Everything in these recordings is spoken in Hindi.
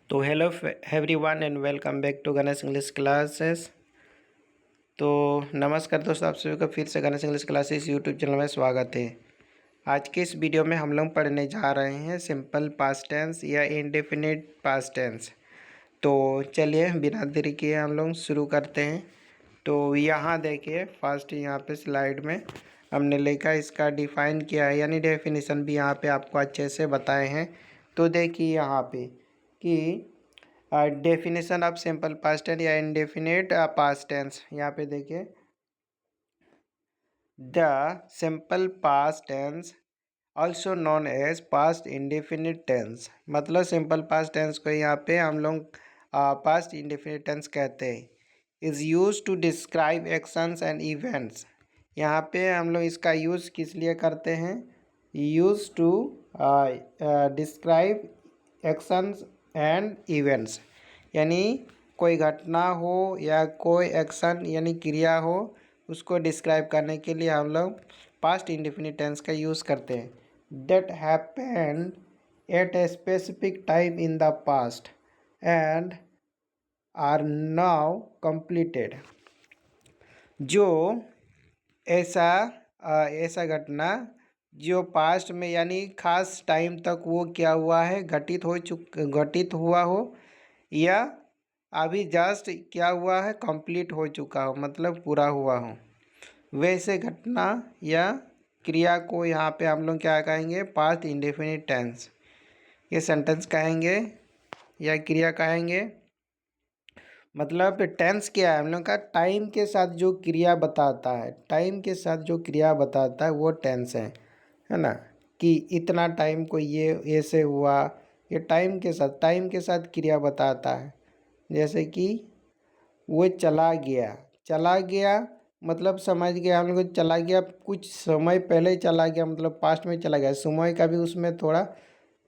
तो hello everyone and welcome back to Ganesh English classes. तो नमस्कार दोस्तों, आप सभी का फिर से Ganesh English classes YouTube channel में स्वागत है। आज के इस वीडियो में हम लोग पढ़ने जा रहे हैं सिंपल पास्ट टेंस या इंडेफिनिट पास्ट टेंस। तो चलिए बिना देरी किए हम लोग शुरू करते हैं। तो यहाँ देखिए फर्स्ट यहाँ पे स्लाइड में हमने लिखा, इसका डिफ़ाइन किया है, यानी डेफिनेशन भी यहाँ पे आपको अच्छे से बताए हैं। तो देखिए यहाँ पे कि definition of simple past tense या इंडेफिनिट पास्ट टेंस। यहाँ पे देखिए, the simple past tense also known as past indefinite tense. मतलब सिंपल पास्ट टेंस को यहाँ पे हम लोग पास्ट इंडेफिनिट टेंस कहते हैं। Is used to describe actions and events. यहाँ पे हम लोग इसका यूज़ किस लिए करते हैं? Used to describe actions and events, यानी कोई घटना हो या कोई एक्शन यानी क्रिया हो, उसको डिस्क्राइब करने के लिए हम लोग पास्ट इंडेफिनिट टेंस का यूज़ करते हैं। That happened at a specific time in the past and are now completed. जो ऐसा घटना जो पास्ट में यानी खास टाइम तक वो क्या हुआ है, घटित हुआ हो, या अभी जस्ट क्या हुआ है, कंप्लीट हो चुका हो, मतलब पूरा हुआ हो, वैसे घटना या क्रिया को यहाँ पे हम लोग क्या कहेंगे? Past indefinite tense. ये सेंटेंस कहेंगे या क्रिया कहेंगे। मतलब टेंस क्या है? हम लोग का टाइम के साथ जो क्रिया बताता है, टाइम के साथ जो क्रिया बताता है वो टेंस है ना। कि इतना टाइम को ये ऐसे हुआ, ये टाइम के साथ क्रिया बताता है। जैसे कि वो चला गया, चला गया मतलब समझ गया हम लोग, चला गया कुछ समय पहले चला गया, मतलब पास्ट में चला गया। समय का भी उसमें थोड़ा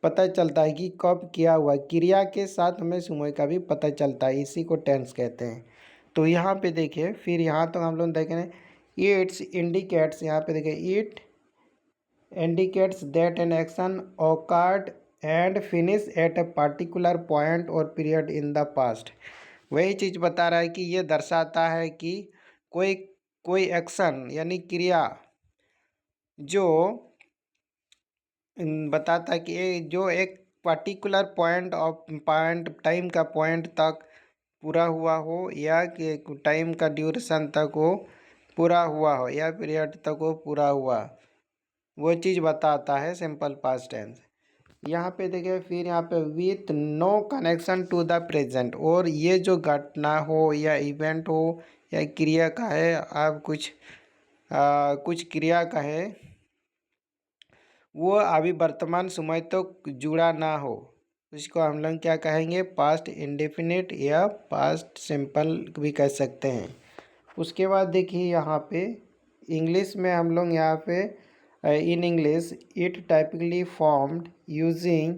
पता चलता है कि कब क्या हुआ, क्रिया के साथ हमें समय का भी पता चलता है, इसी को टेंस कहते हैं। तो यहाँ पे देखिए, फिर यहाँ तो हम लोग देखें इट्स इंडिकेट्स, यहाँ पे देखिए it indicates that an action occurred and finish at a particular point और पीरियड इन द पास्ट। वही चीज़ बता रहा है कि ये दर्शाता है कि कोई कोई एक्शन यानी क्रिया जो बताता है कि जो एक पर्टिकुलर पॉइंट टाइम का पॉइंट तक पूरा हुआ हो, या कि टाइम का ड्यूरेशन तक वो पूरा हुआ हो, या पीरियड तक वो पूरा हुआ, वो चीज़ बताता है सिंपल पास्ट टेंस। यहाँ पे देखिए, फिर यहाँ पे with no connection to the present. और ये जो घटना हो या इवेंट हो या क्रिया का है, आप कुछ क्रिया का है, वो अभी वर्तमान समय तक जुड़ा ना हो, उसको हम लोग क्या कहेंगे? पास्ट इंडेफिनिट या पास्ट सिंपल भी कह सकते हैं। उसके बाद देखिए यहाँ पे इंग्लिश में हम लोग यहाँ पे in English it typically formed using,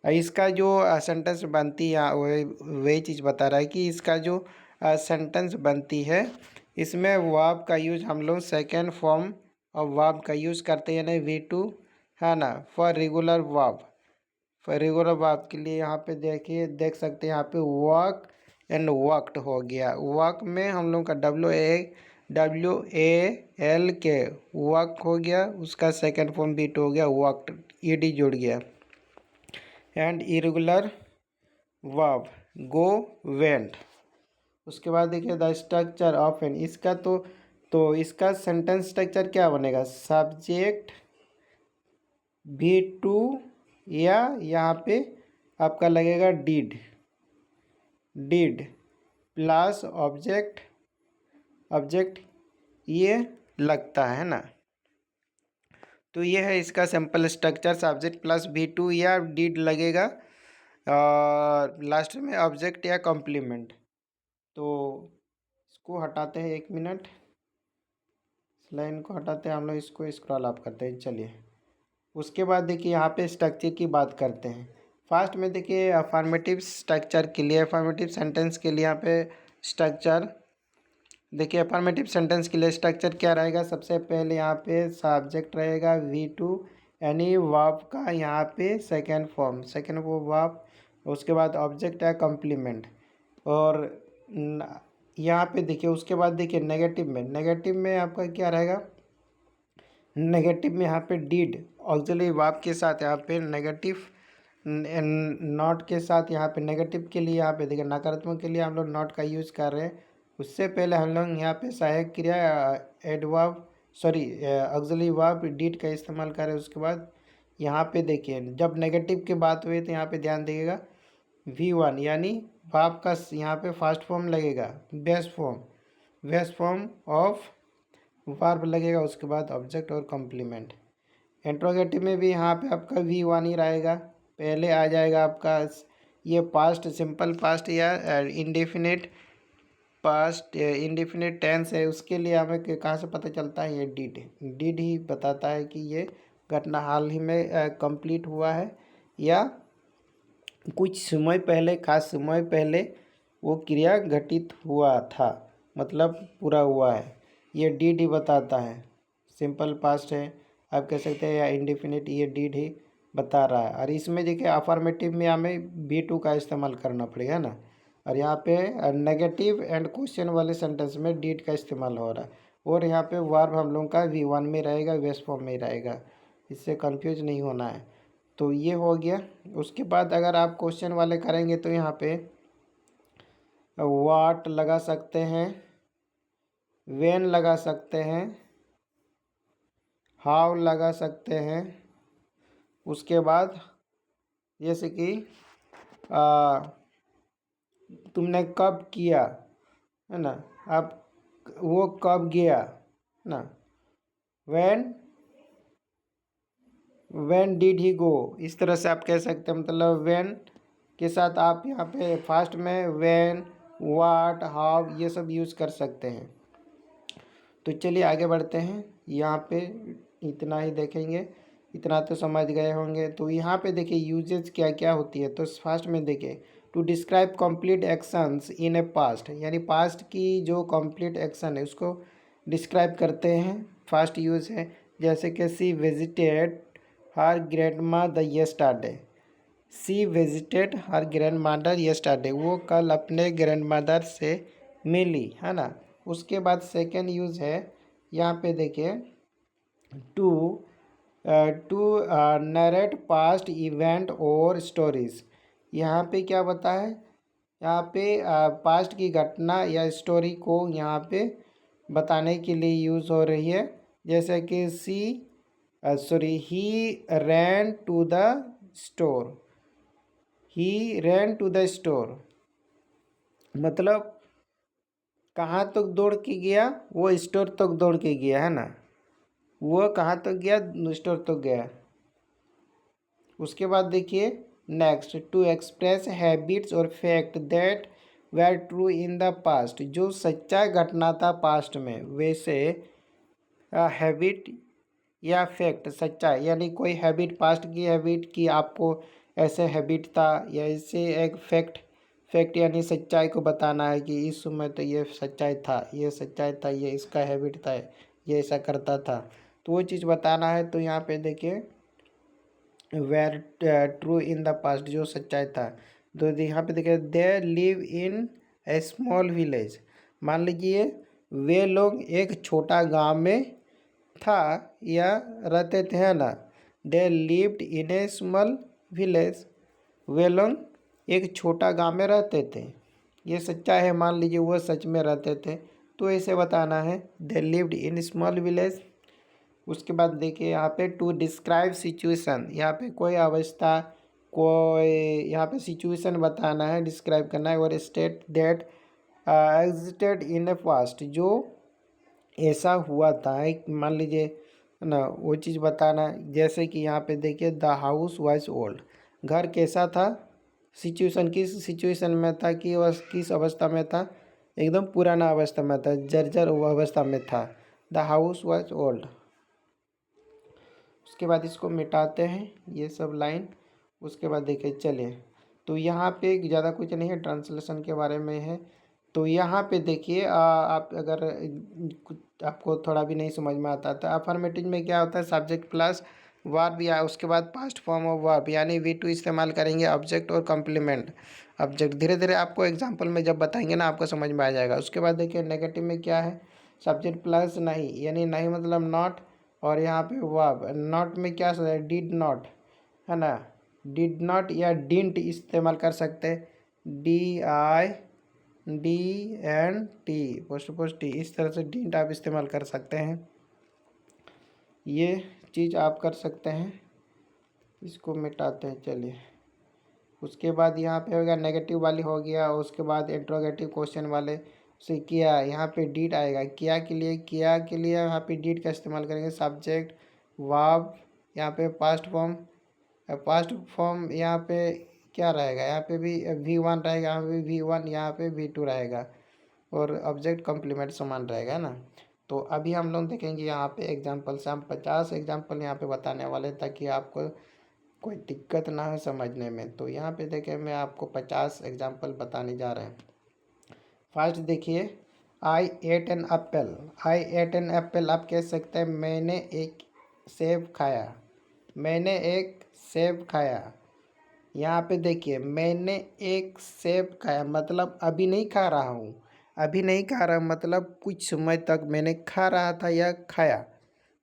इसका जो सेंटेंस बनती है वही चीज़ बता रहा है कि इसका जो सेंटेंस बनती है, इसमें वर्ब का यूज हम लोग सेकेंड फॉर्म ऑफ वर्ब का यूज़ करते हैं, यानी V2 है ना, फॉर रेगुलर वर्ब के लिए यहाँ पे देखिए, देख सकते हैं यहाँ पे वर्क एंड वर्कड हो गया। वर्क में हम लोग का WAL के वर्क हो गया, उसका सेकंड फॉर्म V2 हो गया, वर्कड ED जुड़ गया। And irregular verb go went. उसके बाद देखिए द स्ट्रक्चर ऑफ एन, इसका तो इसका सेंटेंस स्ट्रक्चर क्या बनेगा? सब्जेक्ट V2, या यहाँ पे आपका लगेगा डिड प्लस ऑब्जेक्ट ये लगता है ना। तो ये है इसका simple structure, subject plus V2 या डिड लगेगा, और लास्ट में ऑब्जेक्ट या कॉम्प्लीमेंट। तो इसको हटाते हैं, 1 मिनट, इस लाइन को हटाते हैं हम लोग, इसको स्क्रॉल अप करते हैं। चलिए उसके बाद देखिए यहाँ पे स्ट्रक्चर की बात करते हैं। फर्स्ट में देखिए अफर्मेटिव स्ट्रक्चर के लिए, अफर्मेटिव सेंटेंस के लिए यहाँ पे स्ट्रक्चर देखिए, अफर्मेटिव सेंटेंस के लिए स्ट्रक्चर क्या रहेगा? सबसे पहले यहाँ पे सब्जेक्ट रहेगा V2, यानी वर्ब का यहाँ पे सेकेंड फॉर्म वर्ब उसके बाद ऑब्जेक्ट है कम्प्लीमेंट। और यहाँ पे देखिए उसके बाद देखिए नेगेटिव में आपका क्या रहेगा, नेगेटिव में यहाँ पे डिड ऑक्सिलरी वर्ब के साथ यहाँ पे नेगेटिव नॉट के साथ, यहाँ पे नेगेटिव के लिए यहाँ पे देखिए नकारात्मक के लिए हम लोग नॉट का यूज़ कर रहे हैं। उससे पहले हम लोग यहाँ पे सहायक क्रिया एडवर्ब ऑक्सिलरी वर्ब डिड का इस्तेमाल कर रहे हैं। उसके बाद यहाँ पे देखिए जब नेगेटिव की बात हुई तो यहाँ पे ध्यान दीजिएगा V1 यानी वर्ब का यहाँ पे फर्स्ट फॉर्म लगेगा, बेस्ट फॉर्म ऑफ वर्ब लगेगा। उसके बाद ऑब्जेक्ट और कॉम्प्लीमेंट। इंट्रोगेटिव में भी यहाँ पे आपका V1 ही रहेगा, पहले आ जाएगा आपका ये पास्ट सिंपल पास्ट या इंडेफिनिट टेंस है। उसके लिए हमें कहाँ से पता चलता है, ये डिड ही बताता है कि ये घटना हाल ही में कंप्लीट हुआ है या कुछ समय पहले, खास समय पहले वो क्रिया घटित हुआ था, मतलब पूरा हुआ है, ये डिड ही बताता है। सिंपल पास्ट है आप कह सकते हैं या इंडेफिनिट, ये डिड ही बता रहा है। और इसमें देखिए अफर्मेटिव में हमें V2 का इस्तेमाल करना पड़ेगा ना, और यहाँ पे नेगेटिव एंड क्वेश्चन वाले सेंटेंस में डिड का इस्तेमाल हो रहा है। और यहाँ पे वर्ब हम लोग का V1 में रहेगा, बेस्ट फॉर्म में रहेगा, इससे कंफ्यूज नहीं होना है। तो ये हो गया। उसके बाद अगर आप क्वेश्चन वाले करेंगे तो यहाँ पे वाट लगा सकते हैं, वेन लगा सकते हैं, हाउ लगा सकते हैं। उसके बाद जैसे कि तुमने कब किया, है ना, आप वो कब गया, है ना, व्हेन डिड ही गो, इस तरह से आप कह सकते हैं। मतलब व्हेन के साथ आप यहाँ पे फास्ट में व्हेन, व्हाट, हाउ ये सब यूज़ कर सकते हैं। तो चलिए आगे बढ़ते हैं। यहाँ पे इतना ही देखेंगे, इतना तो समझ गए होंगे। तो यहाँ पे देखिए यूजेज क्या क्या होती है। तो फर्स्ट में देखिए to describe complete actions in a past, यानी पास्ट की जो कंप्लीट एक्शन है उसको डिस्क्राइब करते हैं, फर्स्ट यूज़ है। जैसे कि she visited her grandma the yesterday, she visited her grandmother yesterday, वो कल अपने ग्रैंड मदर से मिली, है ना। उसके बाद सेकेंड यूज़ है यहाँ पे देखिए to to narrate past event और स्टोरीज। यहाँ पे क्या बता है, यहाँ पे पास्ट की घटना या स्टोरी को यहाँ पे बताने के लिए यूज़ हो रही है। जैसे कि he ran to the store, he ran to the store मतलब कहाँ तक दौड़ के गया, वो स्टोर तक दौड़ के गया, है ना, वो कहाँ तक गया, स्टोर तक गया। उसके बाद देखिए नेक्स्ट टू एक्सप्रेस हैबिट्स और fact that were true in the past, जो सच्चा घटना था पास्ट में, वैसे हैबिट या फैक्ट सच्चा, यानी कोई हैबिट पास्ट की हैबिट की आपको ऐसे हैबिट था, या इससे एक फैक्ट यानी सच्चाई को बताना है कि इस समय तो ये सच्चाई था, ये सच्चाई था, ये इसका हैबिट था, ये ऐसा करता था, तो वो चीज़ बताना है। तो यहाँ पे देखिए were true in the past, जो सच्चाई था। तो यहाँ पे देखिए they live in a small village, मान लीजिए वे लोग एक छोटा गांव में था या रहते थे, है ना। They lived in a small village, वे लोग एक छोटा गांव में रहते थे, ये सच्चा है, मान लीजिए वो सच में रहते थे, तो ऐसे बताना है दे लिव्ड इन स्मॉल विलेज। उसके बाद देखिए यहाँ पे टू डिस्क्राइब सिचुएशन, यहाँ पे कोई अवस्था, कोई यहाँ पे सिचुएशन बताना है, डिस्क्राइब करना है। और state that existed in a past, जो ऐसा हुआ था, एक मान लीजिए, है ना, वो चीज़ बताना है। जैसे कि यहाँ पे देखिए द हाउस वाज ओल्ड, घर कैसा था, सिचुएशन किस सिचुएशन में था, कि वह किस अवस्था में था, एकदम पुराना अवस्था में था, जर्जर अवस्था में था। The house was old. उसके बाद इसको मिटाते हैं ये सब लाइन। उसके बाद देखिए चलिए, तो यहाँ पे ज़्यादा कुछ नहीं है, ट्रांसलेशन के बारे में है। तो यहाँ पे देखिए आप अगर कुछ आपको थोड़ा भी नहीं समझ में आता तो अफर्मेटिव में क्या होता है, सब्जेक्ट प्लस वर्ब या उसके बाद पास्ट फॉर्म ऑफ वर्ब यानी V2 इस्तेमाल करेंगे, ऑब्जेक्ट और कॉम्प्लीमेंट ऑब्जेक्ट। धीरे धीरे आपको एग्जाम्पल में जब बताएंगे ना आपको समझ में आ जाएगा। उसके बाद देखिए नेगेटिव में क्या है, सब्जेक्ट प्लस नहीं, यानी नहीं मतलब नॉट, और यहाँ पे वर्ब। नॉट में क्या है, डिड नॉट, है ना, डिड नॉट या डिंट इस्तेमाल कर सकते हैं, DIDNT पोस्ट टी, इस तरह से डिंट आप इस्तेमाल कर सकते हैं। ये चीज़ आप कर सकते हैं। इसको मिटाते हैं, चलिए। उसके बाद यहाँ पे होगा नेगेटिव वाली हो गया। उसके बाद इंट्रोगेटिव क्वेश्चन वाले से किया, यहाँ पे डिड आएगा। किया के लिए, किया के लिए यहाँ पे डिड का इस्तेमाल करेंगे। सब्जेक्ट वर्ब, यहाँ पे पास्ट फॉर्म यहाँ पे क्या रहेगा, यहाँ पे भी V1 रहेगा, यहाँ पे V1, यहाँ पे V2 रहेगा, और ऑब्जेक्ट कॉम्प्लीमेंट समान रहेगा, है ना। तो अभी हम लोग देखेंगे यहाँ पे एग्जाम्पल से, हम 50 एग्जाम्पल यहाँ पे बताने वाले ताकि आपको कोई दिक्कत ना हो समझने में। तो यहाँ पे देखें, मैं आपको 50 एग्जाम्पल बताने जा रहे हैं। फर्स्ट देखिए, आई eight an apple. I eight an apple आप कह सकते हैं मैंने एक सेब खाया, मैंने एक सेब खाया। यहाँ पे देखिए मैंने एक सेब खाया मतलब अभी नहीं खा रहा हूँ, अभी नहीं खा रहा मतलब कुछ समय तक मैंने खा रहा था या खाया,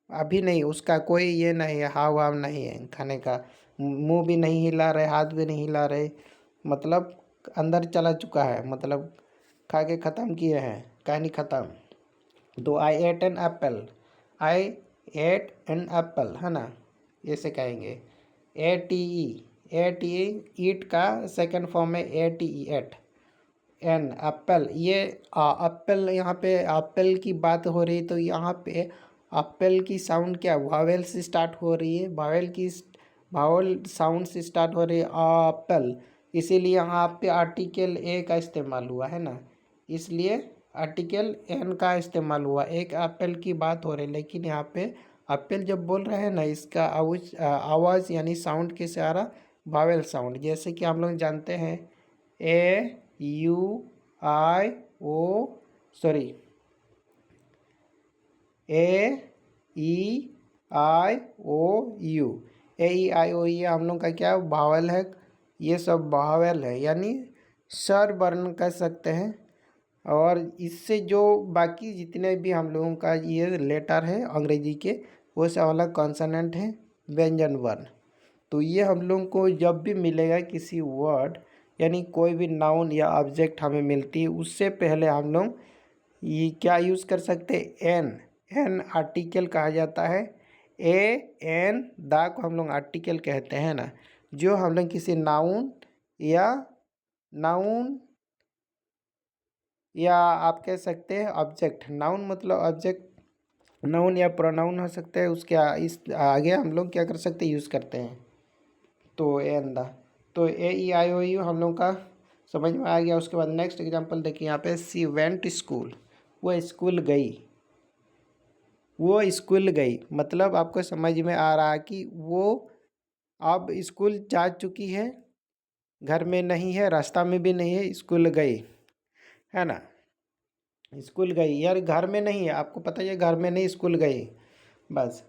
अभी नहीं, उसका कोई ये नहीं है, हाव भाव नहीं है खाने का, मुंह भी नहीं हिला रहे, हाथ भी नहीं हिला रहे, मतलब अंदर चला चुका है, मतलब खा के ख़त्म किए हैं, कहानी ख़त्म। तो आई eight an apple, I eight an apple, है ना, ऐसे कहेंगे। ATE ईट का सेकंड फॉर्म है ATE एट। एन एप्पल, ये एप्पल, यहाँ पे एप्पल की बात हो रही, तो यहाँ पे एप्पल की साउंड क्या, वावेल से स्टार्ट हो रही है, वावेल साउंड से स्टार्ट हो रही है एप्पल, इसीलिए यहाँ पे आर्टिकल ए का इस्तेमाल हुआ, है ना, इसलिए आर्टिकल एन का इस्तेमाल हुआ। एक एप्पल की बात हो रही है, लेकिन यहाँ पे एप्पल जब बोल रहे हैं ना, इसका आवाज़ यानी साउंड किससे आ रहा, वावेल साउंड। जैसे कि हम लोग जानते हैं AUIO, सॉरी, AEIOU, AEIOU हम लोग का क्या भावल है, ये सब भावल है, यानी स्वर वर्ण कह सकते हैं। और इससे जो बाकी जितने भी हम लोगों का ये लेटर है अंग्रेजी के, वो सब अलग कॉन्सोनेंट है, व्यंजन वर्ण। तो ये हम लोग को जब भी मिलेगा किसी वर्ड यानी कोई भी नाउन या ऑब्जेक्ट हमें मिलती है, उससे पहले हम लोग ये क्या यूज़ कर सकते हैं, एन आर्टिकल कहा जाता है। AN दा को हम लोग आर्टिकल कहते हैं ना, जो हम लोग किसी नाउन या आप कह सकते हैं ऑब्जेक्ट, नाउन मतलब ऑब्जेक्ट, नाउन या प्रोनाउन हो सकते हैं, उसके इस आगे हम लोग क्या कर सकते हैं, यूज़ करते हैं। तो एन दा, तो AEIOU हम लोग का समझ में आ गया। उसके बाद नेक्स्ट एग्जांपल देखिए यहाँ पे, सी वेंट स्कूल, वो स्कूल गई, वो स्कूल गई मतलब आपको समझ में आ रहा है कि वो अब स्कूल जा चुकी है, घर में नहीं है, रास्ता में भी नहीं है, स्कूल गई, है ना, स्कूल गई यार, घर में नहीं है, आपको पता है घर में नहीं, स्कूल गई, बस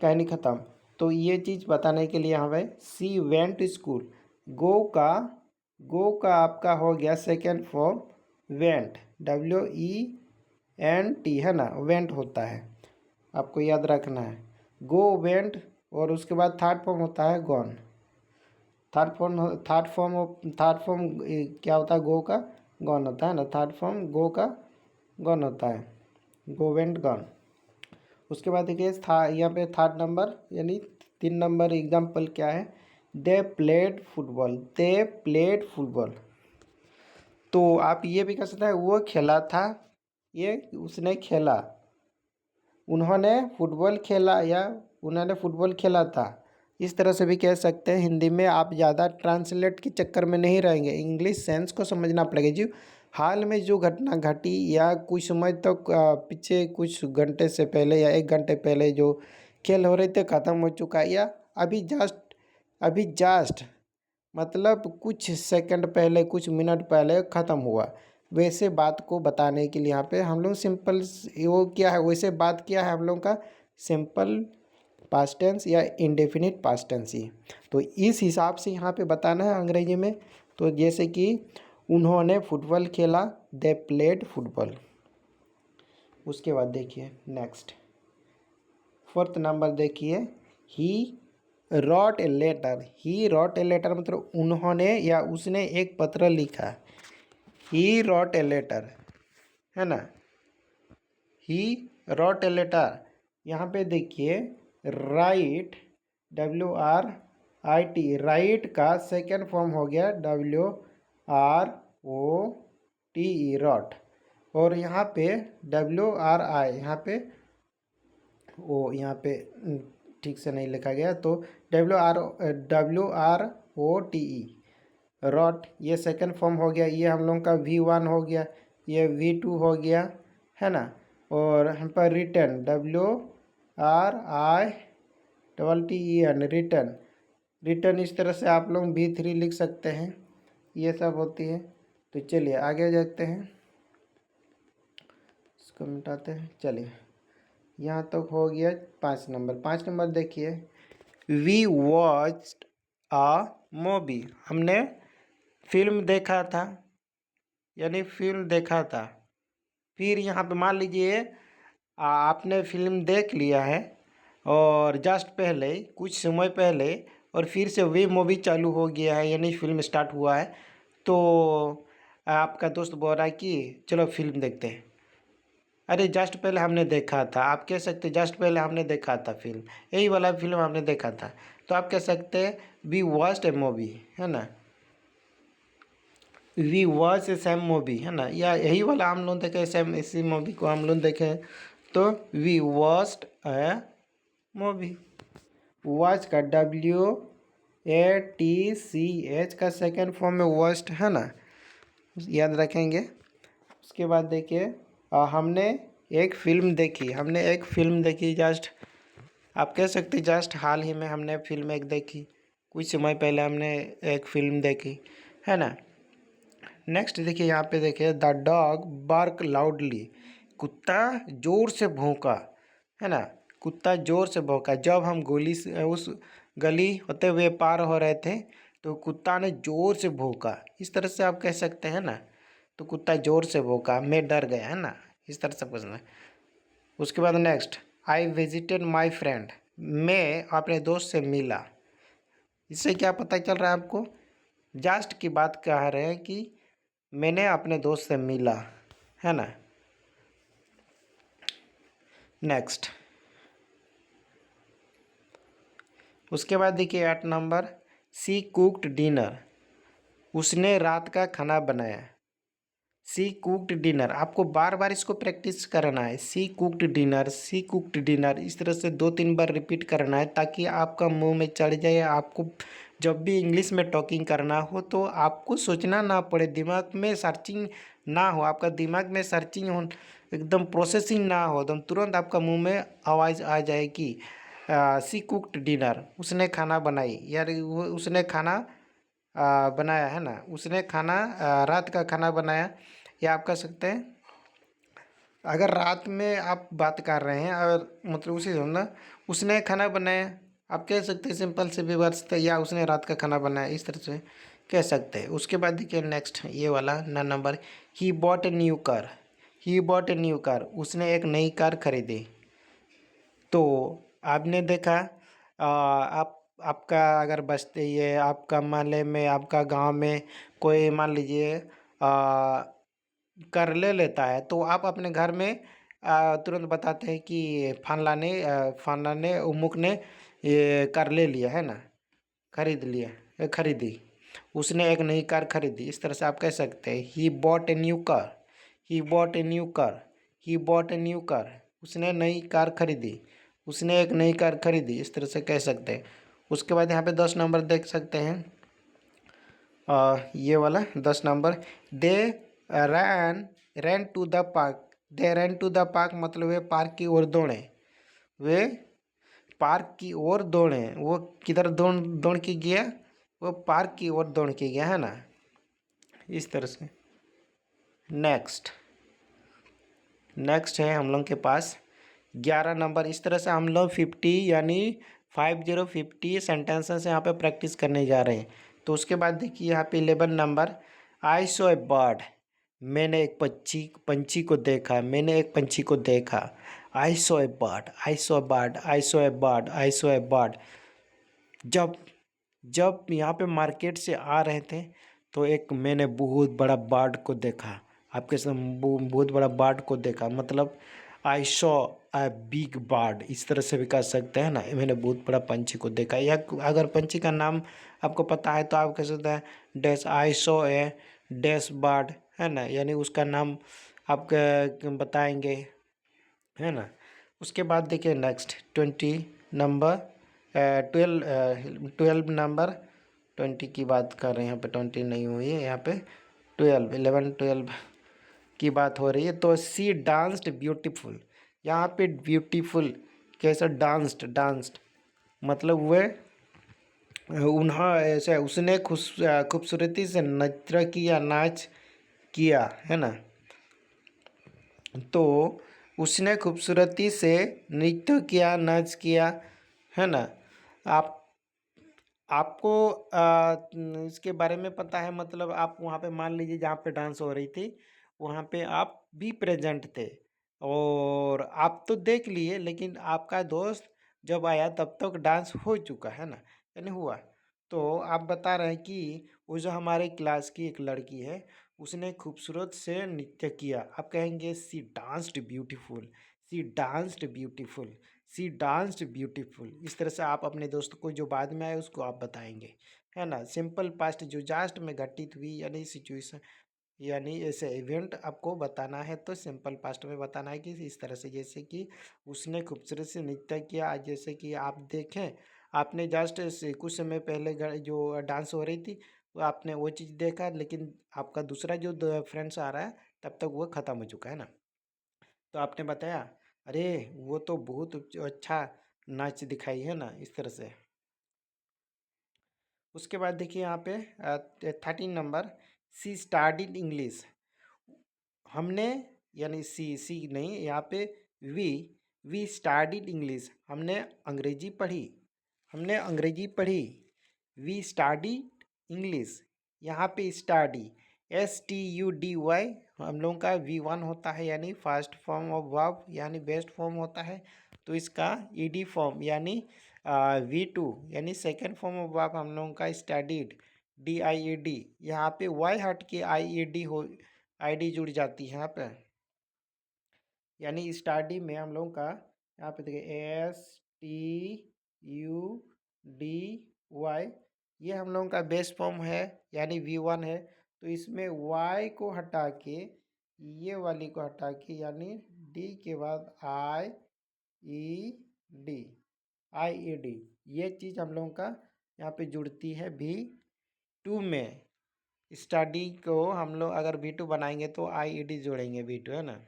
कहानी ख़त्म। तो ये चीज़ बताने के लिए हमें सी वेंट स्कूल, गो का आपका हो गया सेकेंड फॉर्म वेंट, WENT, है ना, वेंट होता है, आपको याद रखना है, गो वेंट। और उसके बाद थर्ड फॉर्म होता है गॉन, थर्ड फॉर्म क्या होता है, गो का गॉन होता है ना, थर्ड फॉर्म गो का गॉन होता है, गो वेंट गॉन। उसके बाद देखिए यहाँ पे थर्ड नंबर यानी 3 नंबर एग्जाम्पल क्या है, they played football, they played football. तो आप ये भी कह सकते हैं वो खेला था, ये उसने खेला, उन्होंने फुटबॉल खेला या उन्होंने फुटबॉल खेला था, इस तरह से भी कह सकते हैं। हिंदी में आप ज़्यादा ट्रांसलेट के चक्कर में नहीं रहेंगे, इंग्लिश सेंस को समझना पड़ेगा जी। हाल में जो घटना घटी या कुछ समय तक पीछे कुछ घंटे से पहले या 1 घंटे पहले जो खेल हो रहे थे ख़त्म हो चुका है, या अभी जस्ट मतलब कुछ सेकंड पहले, कुछ मिनट पहले ख़त्म हुआ, वैसे बात को बताने के लिए यहाँ पे हम लोग सिंपल वो क्या है, वैसे बात किया है हम लोग का सिंपल पास्ट टेंस या इंडेफिनिट पास्ट टेंस ही। तो इस हिसाब से यहाँ पे बताना है अंग्रेजी में। तो जैसे कि उन्होंने फुटबॉल खेला, दे प्लेड फुटबॉल। उसके बाद देखिए नेक्स्ट 4th नंबर देखिए, he wrote a letter. He wrote a letter मतलब उन्होंने या उसने एक पत्र लिखा। ही रॉट ए लेटर, है ना। ही रॉट ए लेटर। यहाँ पे देखिए राइट, WRIT, राइट का सेकेंड फॉर्म हो गया WROTE, रॉट। और यहाँ पे WRI, यहाँ पे यहाँ पे ठीक से नहीं लिखा गया, तो WROTE, रॉट, ये सेकंड फॉर्म हो गया। ये हम लोग का V1 हो गया, ये V2 हो गया, है ना। और हम पर रिटर्न, WRITTEN, रिटर्न। रिटर्न इस तरह से आप लोग V3 लिख सकते हैं, ये सब होती है। तो चलिए आगे जाते हैं, इसको मिटाते हैं। चलिए यहाँ तक हो गया 5 नंबर। 5 नंबर देखिए, वी वॉच्ड आ मूवी, हमने फिल्म देखा था, यानी फिल्म देखा था। फिर यहाँ पे मान लीजिए आपने फिल्म देख लिया है और जस्ट पहले, कुछ समय पहले, और फिर से वही मूवी चालू हो गया है, यानी फिल्म स्टार्ट हुआ है। तो आपका दोस्त बोल रहा है कि चलो फिल्म देखते हैं। अरे जस्ट पहले हमने देखा था, आप कह सकते जस्ट पहले हमने देखा था फिल्म, यही वाला फिल्म हमने देखा था। तो आप कह सकते हैं वी वॉच्ड ए मूवी, है ना। We watch a same movie, है ना, या यही वाला हम लोग देखे सेम, इसी मूवी को हम लोग देखे। तो we watched a movie. Watch का WATCH का सेकेंड फॉर्म में वॉच्ड, है ना, याद रखेंगे। उसके बाद देखिए हमने एक फ़िल्म देखी, हमने एक फ़िल्म देखी जस्ट, आप कह सकते जस्ट हाल ही में हमने फिल्म एक देखी, कुछ समय पहले हमने एक फ़िल्म देखी, है ना। नेक्स्ट देखिए, यहाँ पे देखिए द डॉग बार्क लाउडली, कुत्ता ज़ोर से भौंका, है ना। कुत्ता ज़ोर से भौंका जब हम उस गली होते हुए पार हो रहे थे, तो कुत्ता ने ज़ोर से भौंका, इस तरह से आप कह सकते हैं ना। तो कुत्ता ज़ोर से भौंका, मैं डर गया, है ना, इस तरह से पूछना है। उसके बाद next, I visited my friend, मैं अपने दोस्त से मिला। इससे क्या पता चल रहा है आपको, जस्ट की बात कह रहे हैं कि मैंने अपने दोस्त से मिला, है ना। नेक्स्ट, उसके बाद देखिए 8 नंबर, सी कुक्ड डिनर, उसने रात का खाना बनाया। सी कुक्ड डिनर, आपको बार बार इसको प्रैक्टिस करना है। सी कुक्ड डिनर, सी कुक्ड डिनर, इस तरह से 2-3 बार रिपीट करना है, ताकि आपका मुंह में चढ़ जाए। आपको जब भी इंग्लिश में टॉकिंग करना हो तो आपको सोचना ना पड़े, दिमाग में सर्चिंग ना हो, आपका दिमाग में सर्चिंग हो, एकदम प्रोसेसिंग ना हो, एकदम तुरंत आपका मुंह में आवाज़ आ जाए कि सी कुक्ड डिनर, उसने खाना बनाई, यार वो उसने खाना बनाया, है ना, उसने खाना रात का खाना बनाया। या आप कह सकते हैं, अगर रात में आप बात कर रहे हैं और मतलब उसी ना, उसने खाना बनाया, आप कह सकते हैं सिंपल से भी बात सकते, या उसने रात का खाना बनाया, इस तरह से कह सकते हैं। उसके बाद देखिए नेक्स्ट ये वाला 9 number, he bought a new car. He bought a new car, उसने एक नई कार खरीदी। तो आपने देखा आप आपका अगर बचते ये आपका मोहल्ले में, आपका गांव में कोई मान लीजिए कर ले लेता है, तो आप अपने घर में तुरंत बताते हैं कि फलाने ने उमुक ने ये कर ले लिया, है ना, खरीद लिया, खरीदी, उसने एक नई कार खरीदी, इस तरह से आप कह सकते हैं he bought a new car. He bought a new car, he bought a new car, उसने नई कार खरीदी, उसने एक नई कार खरीदी, इस तरह से कह सकते हैं। उसके बाद यहाँ पे 10 नंबर देख सकते हैं, ये वाला 10 number, they ran ran to the park. They ran to the park मतलब वे पार्क की ओर दौड़े, वे पार्क की ओर दौड़े, वो किधर दौड़ दौड़ के गया, वो पार्क की ओर दौड़ के गया, है ना, इस तरह से। नेक्स्ट है हम लोग के पास 11 नंबर। इस तरह से हम लोग 50 यानी 50 सेंटेंसेस यहाँ पे प्रैक्टिस करने जा रहे हैं। तो उसके बाद देखिए यहाँ पे 11 number, I saw a bird, मैंने एक पंछी को देखा, मैंने एक पंछी को देखा। I saw a bird, I saw a bird, I saw a bird, I saw a bird. जब जब यहाँ पे मार्केट से आ रहे थे तो एक मैंने बहुत बड़ा बर्ड को देखा। आपके सामने बहुत बड़ा बर्ड को देखा, मतलब I saw a big bird, इस तरह से भी कह सकते हैं ना, मैंने बहुत बड़ा पंछी को देखा। या अगर पंछी का नाम आपको पता है तो आप कह सकते हैं dash I saw a dash bird, है ना, यानी उसका नाम आप बताएंगे, है ना। उसके बाद देखिए नेक्स्ट 20 नंबर, 12 नंबर, 20 की बात कर रहे हैं, यहाँ पे 20 नहीं हुई है, यहाँ पे 12 11 12 की बात हो रही है। तो सी डांस्ड ब्यूटीफुल, यहाँ पे ब्यूटीफुल कैसा डांस्ड मतलब वह उन्हें ऐसे उसने खूबसूरती से नृत्य किया, नाच किया, है ना। तो उसने खूबसूरती से नृत्य किया, नाच किया, है ना। आप आपको इसके बारे में पता है, मतलब आप वहाँ पे मान लीजिए जहाँ पे डांस हो रही थी वहाँ पे आप भी प्रेजेंट थे और आप तो देख लिए, लेकिन आपका दोस्त जब आया तब तक डांस हो चुका है ना, यानी हुआ। तो आप बता रहे हैं कि वो जो हमारे क्लास की एक लड़की है उसने खूबसूरत से नृत्य किया। आप कहेंगे सी डांस्ड ब्यूटीफुल, सी डांस्ड ब्यूटीफुल, सी डांस्ड ब्यूटीफुल। इस तरह से आप अपने दोस्त को जो बाद में आए उसको आप बताएंगे, है ना। सिंपल पास्ट जो जस्ट में घटित हुई यानी सिचुएशन यानी ऐसे इवेंट आपको बताना है तो सिंपल पास्ट में बताना है कि इस तरह से, जैसे कि उसने खूबसूरत से नृत्य किया। जैसे कि आप देखें, आपने जस्ट कुछ समय पहले जो डांस हो रही थी वो आपने वो चीज़ देखा, लेकिन आपका दूसरा जो फ्रेंड्स आ रहा है तब तक वो ख़त्म हो चुका है ना। तो आपने बताया अरे वो तो बहुत अच्छा नाच दिखाई, है ना, इस तरह से। उसके बाद देखिए यहाँ पे 13 नंबर, सी स्टडीड इंग्लिश, हमने यानी सी नहीं, यहाँ पे वी वी स्टडीड इंग्लिश, हमने अंग्रेजी पढ़ी, हमने अंग्रेजी पढ़ी। वी स्टडीड इंग्लिश, यहाँ पे स्टडी STUDY हम लोगों का V1 होता है यानी फर्स्ट फॉर्म ऑफ वर्ब यानी बेस्ट फॉर्म होता है। तो इसका ED फॉर्म यानी V2 यानी सेकेंड फॉर्म ऑफ वर्ब हम लोगों का स्टडीड DIED, यहाँ पे Y हट के IED हो ID जुड़ जाती है यहाँ पे, यानी स्टडी में हम लोगों का यहाँ पे देखिए STUDY, ये हम लोगों का बेस फॉर्म है यानी V1 है। तो इसमें Y को हटा के ये वाली को हटा के यानी D के बाद IED ये चीज़ हम लोगों का यहाँ पे जुड़ती है V2 में। स्टडी को हम लोग अगर V2 बनाएंगे तो IED जोड़ेंगे V2, है ना।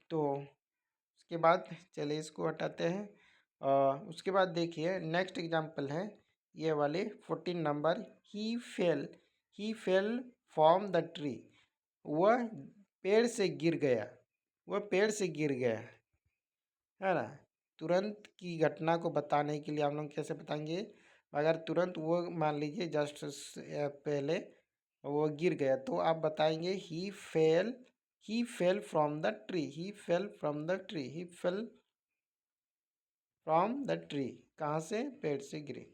तो उसके बाद चलिए इसको हटाते हैं। उसके बाद देखिए नेक्स्ट एग्जांपल है ये वाले 14 number, he fell from the tree, वह पेड़ से गिर गया, वह पेड़ से गिर गया, है ना। तुरंत की घटना को बताने के लिए हम लोग कैसे बताएंगे, अगर तुरंत वो मान लीजिए जस्ट पहले वो गिर गया तो आप बताएंगे he fell from the tree, he fell from the tree, he fell from the tree, कहाँ से, पेड़ से गिरे।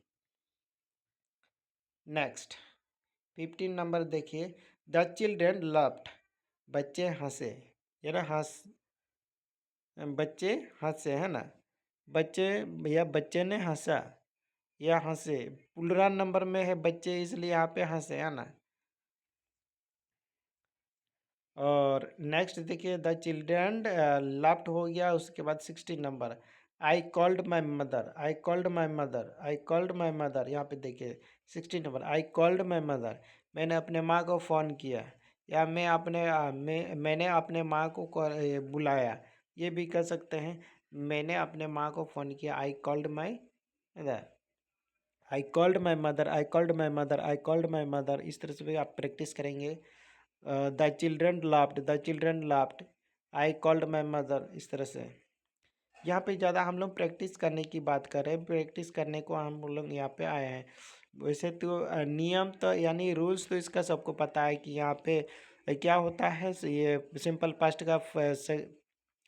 नेक्स्ट 15 नंबर देखिए, द चिल्ड्रेन लव्ड, बच्चे हंसे, ये ना बच्चे हंसे, है ना। बच्चे भैया बच्चे ने हंसा या हंसे, पुलरा नंबर में है बच्चे इसलिए यहाँ पे हंसे, है ना। और नेक्स्ट देखिए द चिल्ड्रन लेफ्ट हो गया। उसके बाद 16 number, I called my mother, I called my mother, I called my mother, यहाँ पे देखिए 16 number, I called my mother, मैंने अपने माँ को फ़ोन किया, या मैंने अपने माँ को बुलाया, ये भी कह सकते हैं मैंने अपने माँ को फ़ोन किया, I called my mother, I called my mother, I called my mother, I called my mother. इस तरह से भी आप प्रैक्टिस करेंगे। The children laughed, the children laughed, I called my mother, इस तरह से। यहाँ पे ज़्यादा हम लोग प्रैक्टिस करने की बात कर रहे हैं, प्रैक्टिस करने को हम लोग यहाँ पे आए हैं। वैसे तो नियम तो यानी रूल्स तो इसका सबको पता है कि यहाँ पे क्या होता है। ये सिंपल पास्ट का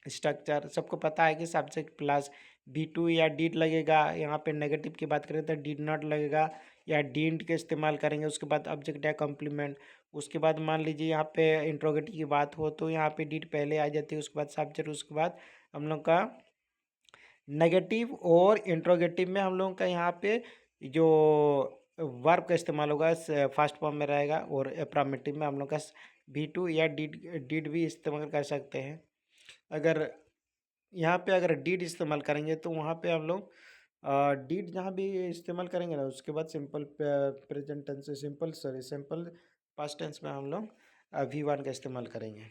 स्ट्रक्चर सबको पता है कि सब्जेक्ट प्लस V2 या डिड लगेगा। यहाँ पे नेगेटिव की बात करें तो डिड नॉट लगेगा या डिडंट के इस्तेमाल करेंगे। उसके बाद ऑब्जेक्ट या कॉम्प्लीमेंट। उसके बाद मान लीजिए यहाँ पे इंट्रोगेटिव की बात हो तो यहाँ पे डिड पहले आ जाती है, उसके बाद सब्जेक्ट, उसके बाद हम लोग का नेगेटिव। और इंट्रोगेटिव में हम लोगों का यहाँ पे जो वर्ब का इस्तेमाल होगा फर्स्ट फॉर्म में रहेगा। और अफर्मेटिव में हम लोग का V2 या डिड भी इस्तेमाल कर सकते हैं। अगर यहाँ पे अगर डिड इस्तेमाल करेंगे तो वहाँ पे हम लोग डिड जहाँ भी इस्तेमाल करेंगे ना, उसके बाद simple present tense, simple past tense में हम लोग V1 का इस्तेमाल करेंगे।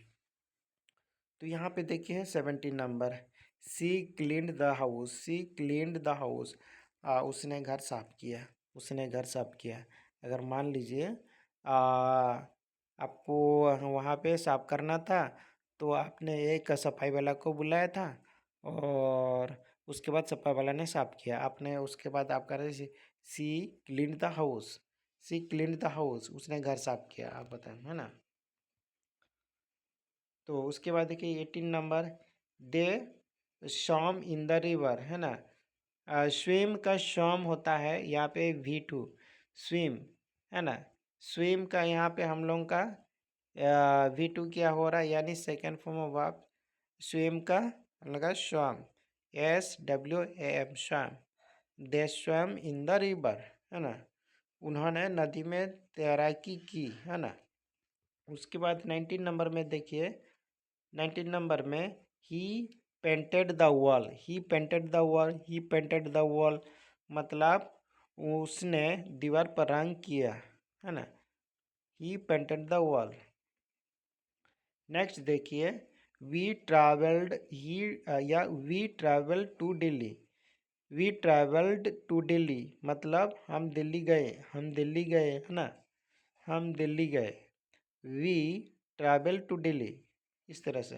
तो यहाँ पे देखिए 17 number, she cleaned the house, she cleaned the house, उसने घर साफ किया, उसने घर साफ किया। अगर मान लीजिए आपको वहाँ पे साफ करना था तो आपने एक सफाई वाला को बुलाया था और उसके बाद सफाई वाला ने साफ किया। आपने उसके बाद आप कर रहे she cleaned the house, she cleaned the house, उसने घर साफ किया। आप बताएं, है ना। तो उसके बाद देखिए 18 number, they swam in the river, है ना। स्विम का स्वम होता है यहाँ पे V2, स्विम, है ना। स्विम का यहाँ पे हम लोग का V2 क्या हो रहा है, यानी second form of verb swim का हम लोग का swam, SWAM, swam. They swam in the river, है ना, उन्होंने नदी में तैराकी की, है ना। उसके बाद 19 नंबर में देखिए, 19 नंबर में he painted the wall, he painted the wall, he painted the wall मतलब उसने दीवार पर रंग किया, है ना। He painted the wall. Next देखिए, वी ट्रैवल्ड, ही या we travelled to Delhi, we travelled to Delhi मतलब हम दिल्ली गए, हम दिल्ली गए, है ना, हम दिल्ली गए। वी ट्रैवल टू दिल्ली, इस तरह से।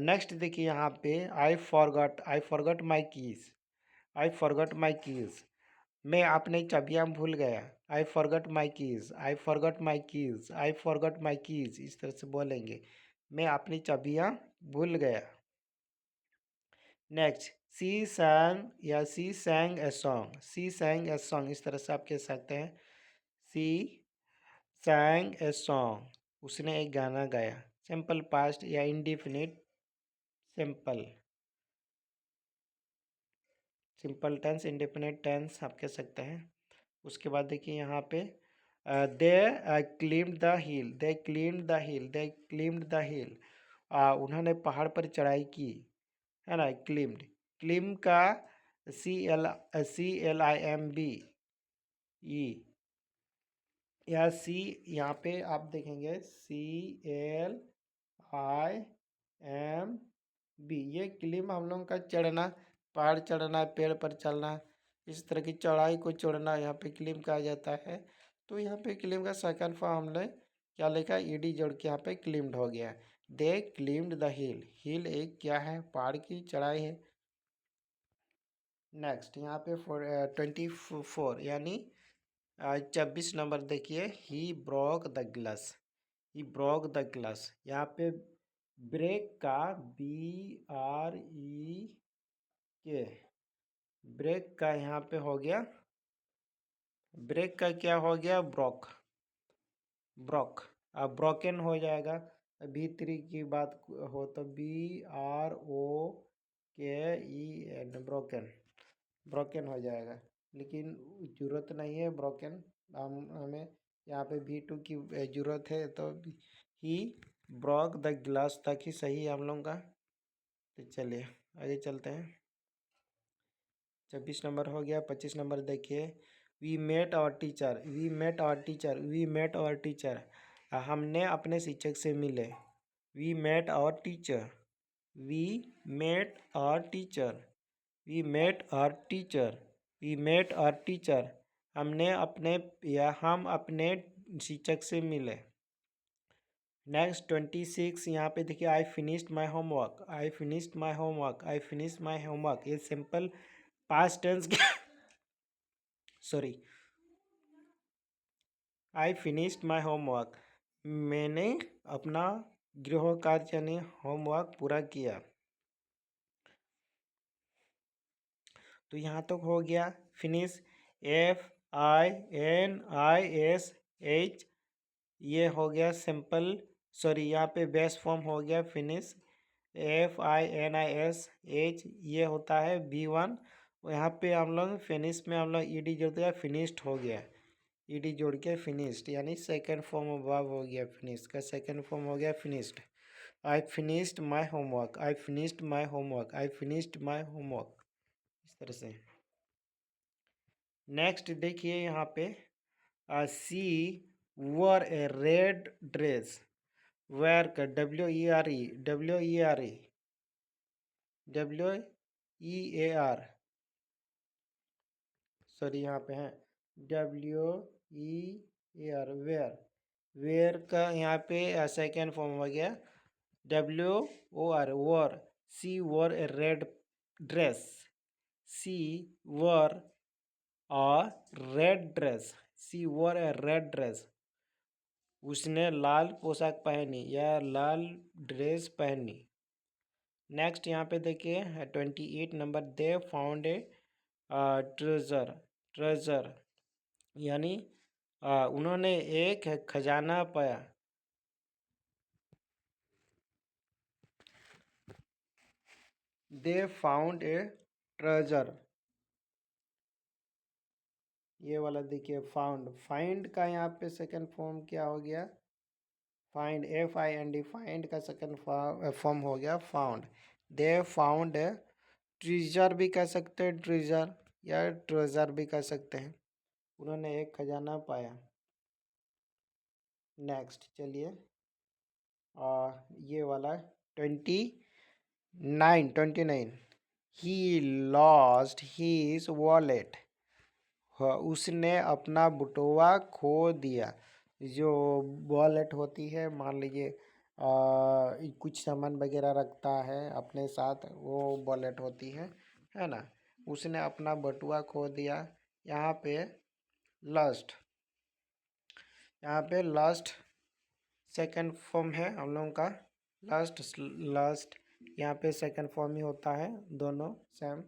नेक्स्ट देखिए यहाँ पे, I forgot my keys, I forgot my keys, मैं अपनी चाबियाँ भूल गया। I forgot my keys, I forgot my keys, I forgot my keys, इस तरह से बोलेंगे, मैं अपनी चाबियाँ भूल गया। नेक्स्ट, सी सैंग या सी सैंग a song, C सैंग a song, इस तरह से आप कह सकते हैं, सी सैंग ए सॉन्ग, उसने एक गाना गाया। सिंपल पास्ट या indefinite simple, simple tense, indefinite tense आप कह सकते हैं। उसके बाद देखिए यहाँ पे, they climbed the hill, they climbed the hill, they climbed the hill, उन्होंने पहाड़ पर चढ़ाई की, है ना। क्लीम्ड, क्लीम का CLIMB ई, या सी, यहाँ पे आप देखेंगे CLIMB, ये क्लीम हम लोगों का चढ़ना, पहाड़ चढ़ना, पेड़ पर चलना, इस तरह की चढ़ाई को चढ़ना यहाँ पे क्लीम कहा जाता है। तो यहाँ पे क्लीम का सेकंड फॉर्म हमने क्या लिखा, ED जोड़ के यहाँ पे क्लीम्ड हो गया। दे क्लीम्ड द हिल, हिल एक क्या है, पहाड़ की चढ़ाई है। नेक्स्ट यहाँ पे 24 यानी 26 नंबर देखिए, he broke the glass, he broke the glass, यहाँ पे ब्रेक का BREK, ब्रेक का यहाँ पे हो गया, ब्रेक का क्या हो गया, ब्रोक, ब्रोक। अब ब्रोकन हो जाएगा। B3 की बात हो तो BROKEN, ब्रोकन, ब्रोकन हो जाएगा। लेकिन ज़रूरत नहीं है ब्रोकन, हमें यहाँ पे V2 की ज़रूरत है, तो ही ब्रोक द ग्लास तक ही सही है हम लोग का। तो चलिए आगे चलते हैं। 26 नंबर हो गया। 25 नंबर देखिए, we met our teacher, we met our teacher, we met our teacher, हमने अपने शिक्षक से मिले। We met our teacher, we met our teacher, we met our teacher, we met our teacher, हमने अपने या हम अपने शिक्षक से मिले। नेक्स्ट 26 यहाँ पे देखिए, आई finished my homework, I finished my homework, I finished my homework. ये सिंपल पास्ट टेंस के sorry, I finished my homework, मैंने अपना गृह कार्य यानी होमवर्क पूरा किया। तो यहाँ तक हो गया फिनिश, FINISH, ये हो गया सिंपल, सॉरी यहाँ पे बेस फॉर्म हो गया फिनिश, FINISH, ये होता है B1। यहाँ पे हम लोग फिनिश में हम लोग ED जोड़ दिया, फिनिश्ड हो गया, ED जोड़ के फिनिश्ड, यानी सेकेंड फॉर्म ऑफ वर्ब हो गया, फिनिश का सेकेंड फॉर्म हो गया finished. I finished my homework, I finished my homework, I finished my homework, इस तरह से। नेक्स्ट देखिए यहाँ पे, she wore a red dress, wear का WEAR, सॉरी यहाँ पे है WEAR, वेयर का यहाँ पे सेकेंड फॉर्म हो गया WOR, war. C wore a red dress, C war a red dress, C wore a red dress, उसने लाल पोशाक पहनी या लाल ड्रेस पहनी। नेक्स्ट यहाँ पे देखिए 28 number, they found a treasure, यानी उन्होंने एक खजाना पाया। दे फाउंड ए ट्रेजर, ये वाला देखिए फाउंड, फाइंड का यहाँ पे सेकंड फॉर्म क्या हो गया, फाइंड, FIND, फाइंड का सेकंड फॉर्म हो गया found. They found a treasure भी कह सकते हैं, ट्रेजर या ट्रेजर भी कह सकते हैं, उन्होंने एक खजाना पाया। नेक्स्ट चलिए, ये वाला 29, ही लॉस्ट हीज वॉलेट, उसने अपना बटुआ खो दिया। जो वॉलेट होती है, मान लीजिए कुछ सामान वगैरह रखता है अपने साथ, वो वॉलेट होती है ना। उसने अपना बटुआ खो दिया। यहाँ पे लॉस्ट, यहाँ पे लॉस्ट सेकंड फॉर्म है हम लोगों का, लास्ट यहाँ पे सेकंड फॉर्म ही होता है, दोनों same,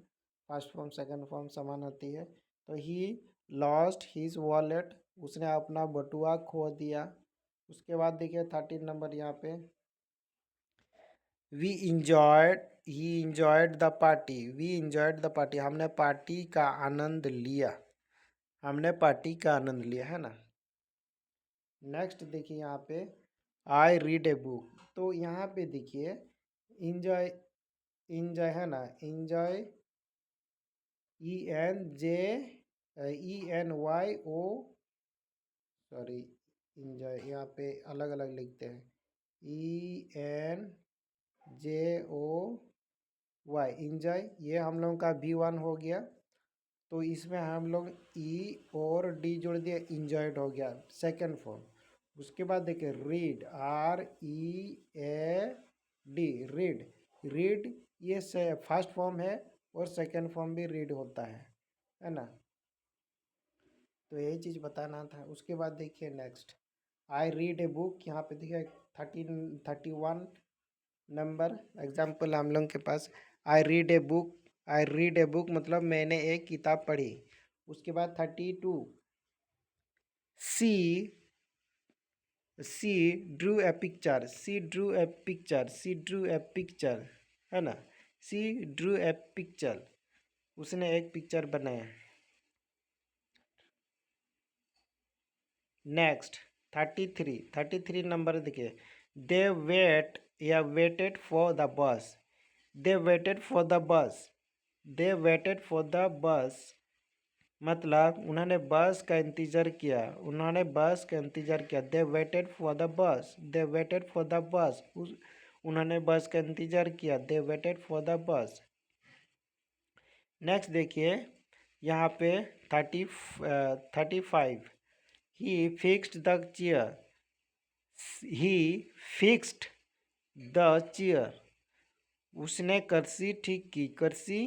first form second form समान होती है। तो ही लॉस्ट हिज वॉलेट, उसने अपना बटुआ खो दिया। उसके बाद देखिए 13 नंबर यहाँ पे, we enjoyed, he enjoyed the party, we enjoyed the party, हमने पार्टी का आनंद लिया, हमने पार्टी का आनंद लिया, है ना। नेक्स्ट देखिए यहाँ पे, आई रीड ए बुक, तो यहाँ पे देखिए इंजॉय, इंजॉय है ना, इंजॉय ENJENYO, सॉरी इंजॉय यहाँ पे अलग अलग लिखते हैं, ENJOY, इंजॉय, ये हम लोगों का B1 हो गया। तो इसमें हम लोग E और D जोड़ दिए, इंजॉयड हो गया सेकंड फॉर्म। उसके बाद देखिए रीड, READ, रीड, रीड ये से फर्स्ट फॉर्म है और सेकंड फॉर्म भी रीड होता है ना। तो यही चीज़ बताना था। उसके बाद देखिए next, I read a book, यहाँ पे देखिए 31 नंबर एग्जाम्पल हम लोग के पास, I read a book, I read a book मतलब मैंने एक किताब पढ़ी। उसके बाद 32, she she drew a picture, she drew a picture, she drew a picture, है ना, सी ड्रू ए पिक्चर, उसने एक पिक्चर बनाया। नेक्स्ट 33 नंबर देखिए, दे वेट या वेटेड फॉर द बस, दे वेटेड फॉर द बस, दे वेटेड फॉर द बस मतलब उन्होंने बस का इंतज़ार किया, उन्होंने बस का इंतज़ार किया, दे वेटेड फॉर द बस, दे वेटेड फॉर द बस, उन्होंने बस का इंतज़ार किया, they waited for the bus. Next देखिए यहाँ पे 35, he fixed the chair, he fixed the chair, उसने कुर्सी ठीक की, कुर्सी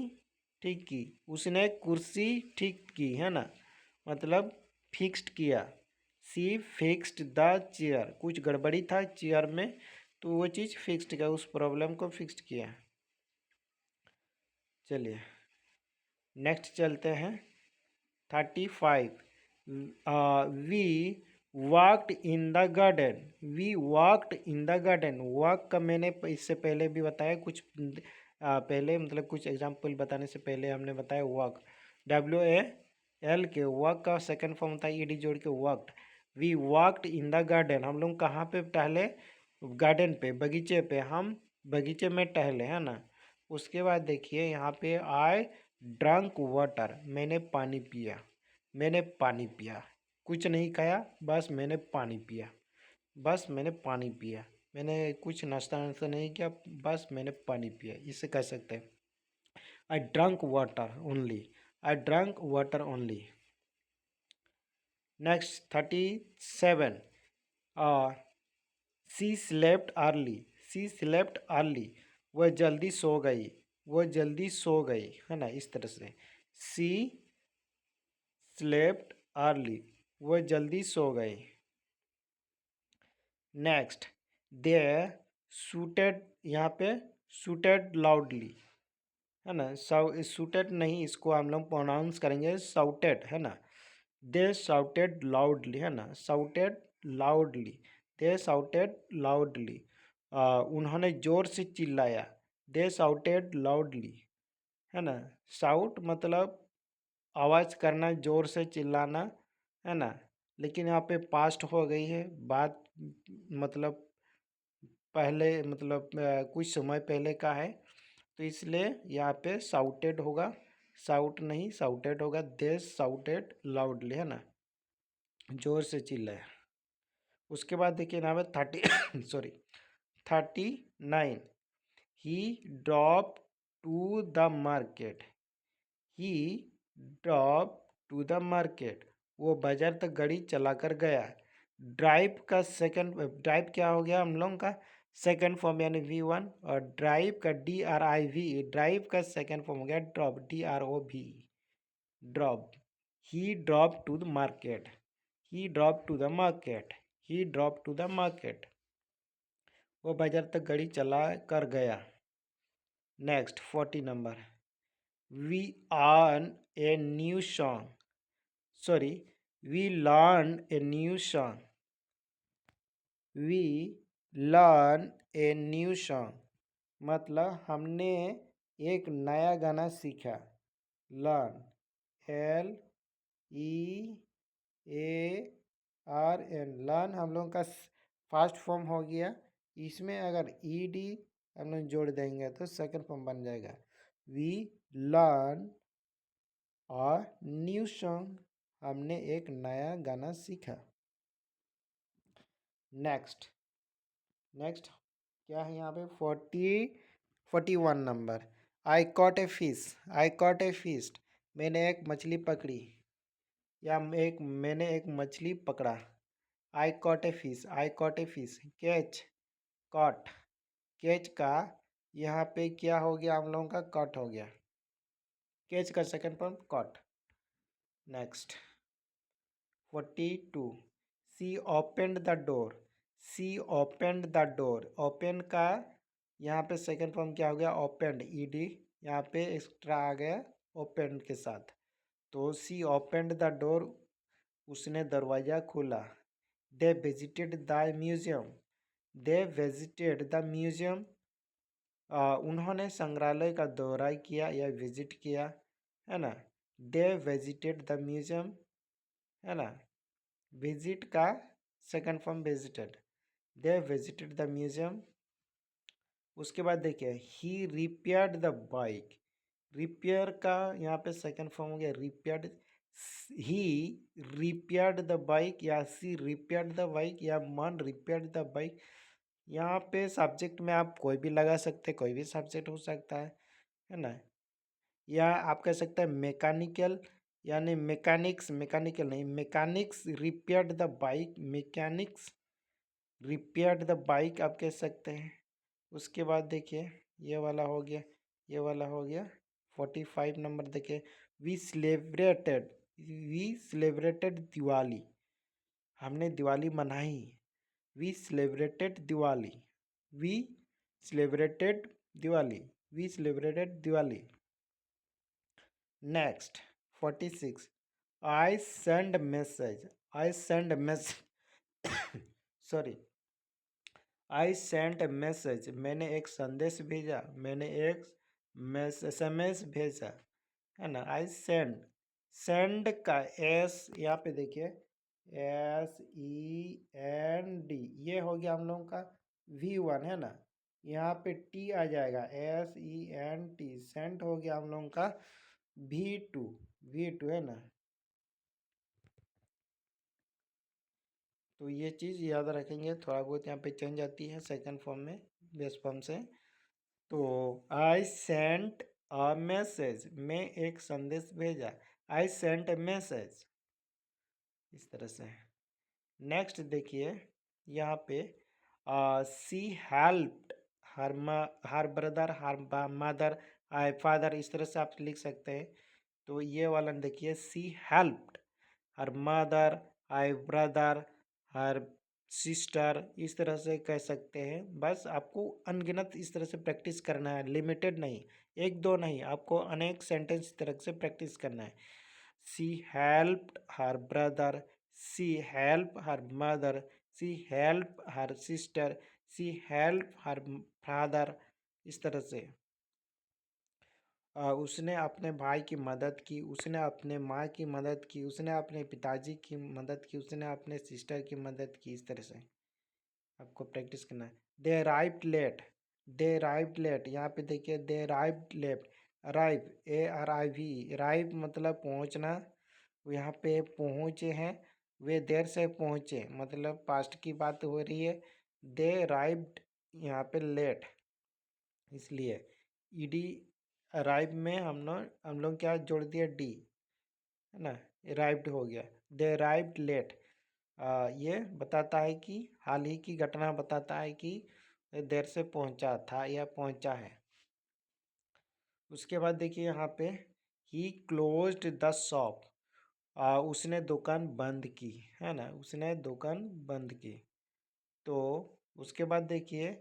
ठीक की, उसने कुर्सी ठीक की, है ना, मतलब फिक्स्ड किया। सी फिक्स्ड द चेयर, कुछ गड़बड़ी था चेयर में तो वो चीज़ फिक्स्ड किया, उस प्रॉब्लम को फिक्स्ड किया। चलिए नेक्स्ट चलते हैं। 35, we walked in the garden, we walked in the garden. Walk का मैंने इससे पहले भी बताया, कुछ पहले मतलब कुछ एग्जाम्पल बताने से पहले हमने बताया वॉक, WAL के वॉक का सेकंड फॉर्म था ED जोड़ के walked. We walked in the garden, हम लोग कहाँ पे टहले, गार्डन पे, बगीचे पे, हम बगीचे में टहले, है ना। उसके बाद देखिए यहाँ पे आई ड्रंक वाटर, मैंने पानी पिया, मैंने पानी पिया, कुछ नहीं खाया, बस मैंने पानी पिया, बस मैंने पानी पिया, मैंने कुछ नाश्ता वास्ता नहीं किया, बस मैंने पानी पिया, इसे कह सकते हैं। आई ड्रंक वाटर ओनली, आई ड्रंक वाटर ओनली। नेक्स्ट 37, सी स्लेप्ट अर्ली, सी स्लेप्ट अर्ली, वह जल्दी सो गई, वह जल्दी सो गई, है ना, इस तरह से। सी स्लेप्ट अर्ली, वह जल्दी सो गई। नेक्स्ट, दे शूटेड, यहाँ पे शूटेड लाउडली, है ना, शूटेड नहीं, इसको हम लोग प्रोनाउंस करेंगे शाउटेड, है ना। दे शाउटेड लाउडली, है ना, शाउटेड लाउडली, दे शाउटेड लाउडली, उन्होंने जोर से चिल्लाया, दे शाउटेड लाउडली, है ना। शाउट मतलब आवाज़ करना, जोर से चिल्लाना, है ना। लेकिन यहाँ पे पास्ट हो गई है बात, मतलब पहले, मतलब कुछ समय पहले का है, तो इसलिए यहाँ पे साउटेड होगा, साउट नहीं साउटेड होगा। दे साउटेड लाउडली, है ना, जोर से चिल्लाया। उसके बाद देखिए यहाँ पे 30 sorry 39, he drop to the market, he drop to the market, वो बाजार तक गाड़ी चलाकर गया। ड्राइव का सेकंड, ड्राइव क्या हो गया हम लोगों का सेकंड फॉर्म यानी V1, और ड्राइव का DRIV, ड्राइव का सेकंड फॉर्म हो गया drop, DROV, drop. He drop to the market, he drop to the market, he drop to the market, वो बाजार तक गाड़ी चला कर गया। Next 40 number, we earn a new song, sorry we learn a new song, we learn a new song मतलब हमने एक नया गाना सीखा। लर्न, LEARN, लर्न हम लोगों का फास्ट फॉर्म हो गया। इसमें अगर ED हम लोग जोड़ देंगे तो सेकंड फॉर्म बन जाएगा। वी लर्न और न्यू सॉन्ग, हमने एक नया गाना सीखा। नेक्स्ट, नेक्स्ट क्या है यहाँ पे 41 number, I caught a fish, I caught a fish, मैंने एक मछली पकड़ी, या मैंने एक मछली पकड़ा। I caught a fish, I caught a fish, catch, caught, catch का यहाँ पे क्या हो गया हम लोगों का, कॉट हो गया, कैच का second form caught. Next 42, she opened the door, she opened the door, open का यहाँ पे सेकंड फॉर्म क्या हो गया, ओपेंड, ED यहाँ पे एक्स्ट्रा आ गया ओपेंड के साथ, तो सी ओपेंड द डोर, उसने दरवाज़ा खोला। They visited the museum, they visited the museum, उन्होंने संग्रहालय का दौरा किया या विजिट किया, है ना। दे विजिटेड द म्यूजियम, है ना, विजिट का second form visited, they visited the museum. उसके बाद देखिए ही रिपेयर्ड द बाइक, रिपेयर का यहाँ पे सेकंड फॉर्म हो गया repaired, he repaired the bike या सी रिपेयर्ड द बाइक या मन रिपेयर्ड द बाइक। यहाँ पे सब्जेक्ट में आप कोई भी लगा सकते, कोई भी सब्जेक्ट हो सकता है ना। या आप कह सकते हैं मैकेनिकल, यानी मैकेनिक्स, मैकेनिकल नहीं mechanics repaired the bike, mechanics repaired the bike आप कह सकते हैं। उसके बाद देखिए ये वाला हो गया, ये वाला हो गया। 45 नंबर देखिए, वी सेलिब्रेटेड दिवाली, हमने दिवाली मनाई। We celebrated Diwali, we celebrated Diwali, we celebrated Diwali. Next 46, I send message, I send message sorry, I sent a message, मैंने एक संदेश भेजा, मैंने एक SMS भेजा, है ना। आई सेंड, सेंड का एस यहाँ पे देखिए SEND, ये हो गया हम लोगों का V1, है ना। यहाँ पे T आ जाएगा SENT, सेंट हो गया हम लोगों का V2, V2 है ना। तो ये चीज़ याद रखेंगे, थोड़ा बहुत यहाँ पे चेंज आती है सेकंड फॉर्म में बेस फॉर्म से। तो आई सेंट अ मैसेज, मैं एक संदेश भेजा, आई सेंट ए मैसेज, इस तरह से। नेक्स्ट देखिए यहाँ पे she helped her her brother, her mother, I father, इस तरह से आप लिख सकते हैं। तो ये वाला देखिए, she helped her mother, I brother, her sister, इस तरह से कह सकते हैं। बस आपको अनगिनत इस तरह से प्रैक्टिस करना है, लिमिटेड नहीं, एक दो नहीं, आपको अनेक सेंटेंस इस तरह से प्रैक्टिस करना है। सी हेल्प्ड हर ब्रदर, सी हेल्प हर मदर, सी हेल्प हर सिस्टर, सी हेल्प हर फादर, इस तरह से। उसने अपने भाई की मदद की, उसने अपने माँ की मदद की, उसने अपने पिताजी की मदद की, उसने अपने सिस्टर की मदद की, इस तरह से आपको प्रैक्टिस करना है। They arrived late, they arrived late, यहाँ पे देखिए they arrived late, arrive ARIV, arrive मतलब पहुँचना, यहाँ पे पहुँचे हैं, वे देर से पहुँचे, मतलब पास्ट की बात हो रही है। दे अराइव्ड यहाँ पे लेट, इसलिए ED अराइव में हम लोग क्या जोड़ दिया, D, है ना। अराइव्ड हो गया, दे अराइव्ड लेट। ये बताता है कि हाल ही की घटना बताता है कि देर से पहुंचा था या पहुंचा है। उसके बाद देखिए यहाँ पे ही क्लोज्ड द शॉप, उसने दुकान बंद की, है ना, उसने दुकान बंद की। तो उसके बाद देखिए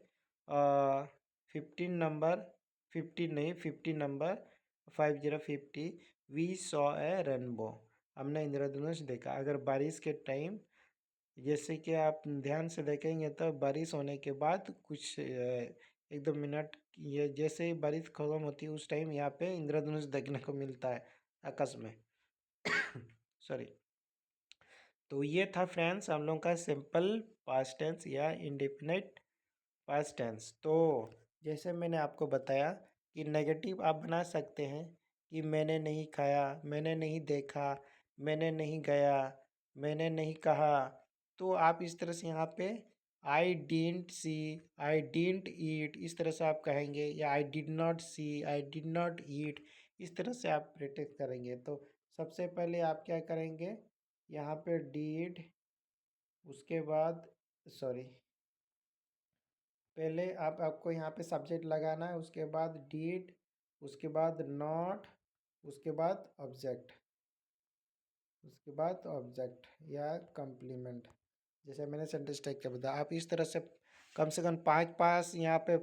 15 नंबर, 15 नहीं 50 number, 50 we saw a rainbow, हमने इंद्रधनुष देखा। अगर बारिश के टाइम, जैसे कि आप ध्यान से देखेंगे तो बारिश होने के बाद कुछ 1-2 मिनट, ये जैसे ही बारिश खत्म होती है उस टाइम यहाँ पे इंद्रधनुष देखने को मिलता है आकाश में सॉरी। तो ये था फ्रेंड्स हम लोग का सिंपल पास्ट टेंस या इंडेफिनिट पास्ट टेंस। तो जैसे मैंने आपको बताया कि नेगेटिव आप बना सकते हैं कि मैंने नहीं खाया, मैंने नहीं देखा, मैंने नहीं गया, मैंने नहीं कहा। तो आप इस तरह से यहाँ पे I didn't see, I didn't ईट, इस तरह से आप कहेंगे, या I did not see, I did not eat, इस तरह से आप प्रैक्टिस करेंगे। तो सबसे पहले आप क्या करेंगे, यहाँ पे डिड, उसके बाद सॉरी, पहले आपको यहाँ पे सब्जेक्ट लगाना है, उसके बाद डिड, उसके बाद नॉट, उसके बाद ऑब्जेक्ट, उसके बाद ऑब्जेक्ट या कम्प्लीमेंट, जैसे मैंने सेंटेंस टाइप का बताया। आप इस तरह से कम पाँच पाँच यहाँ पे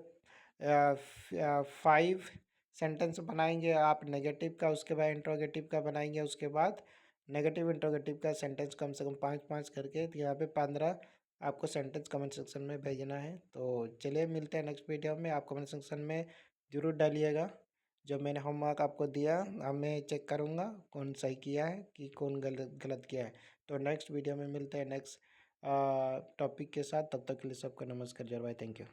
5 सेंटेंस बनाएंगे आप नेगेटिव का, उसके बाद इंट्रोगेटिव का बनाएंगे, उसके बाद नेगेटिव इंट्रोगेटिव का सेंटेंस कम से कम 5-5 करके। तो यहाँ पे 15 आपको सेंटेंस कमेंट सेक्शन में भेजना है। तो चलिए मिलते हैं नेक्स्ट वीडियो में। आप कमेंट सेक्शन में ज़रूर डालिएगा जो मैंने होमवर्क आपको दिया, अब मैं चेक करूँगा कौन सही किया है कि कौन गलत गलत किया है। तो नेक्स्ट वीडियो में मिलते हैं नेक्स्ट टॉपिक के साथ। तब तक के लिए सबको नमस्कार, जय भाई, थैंक यू।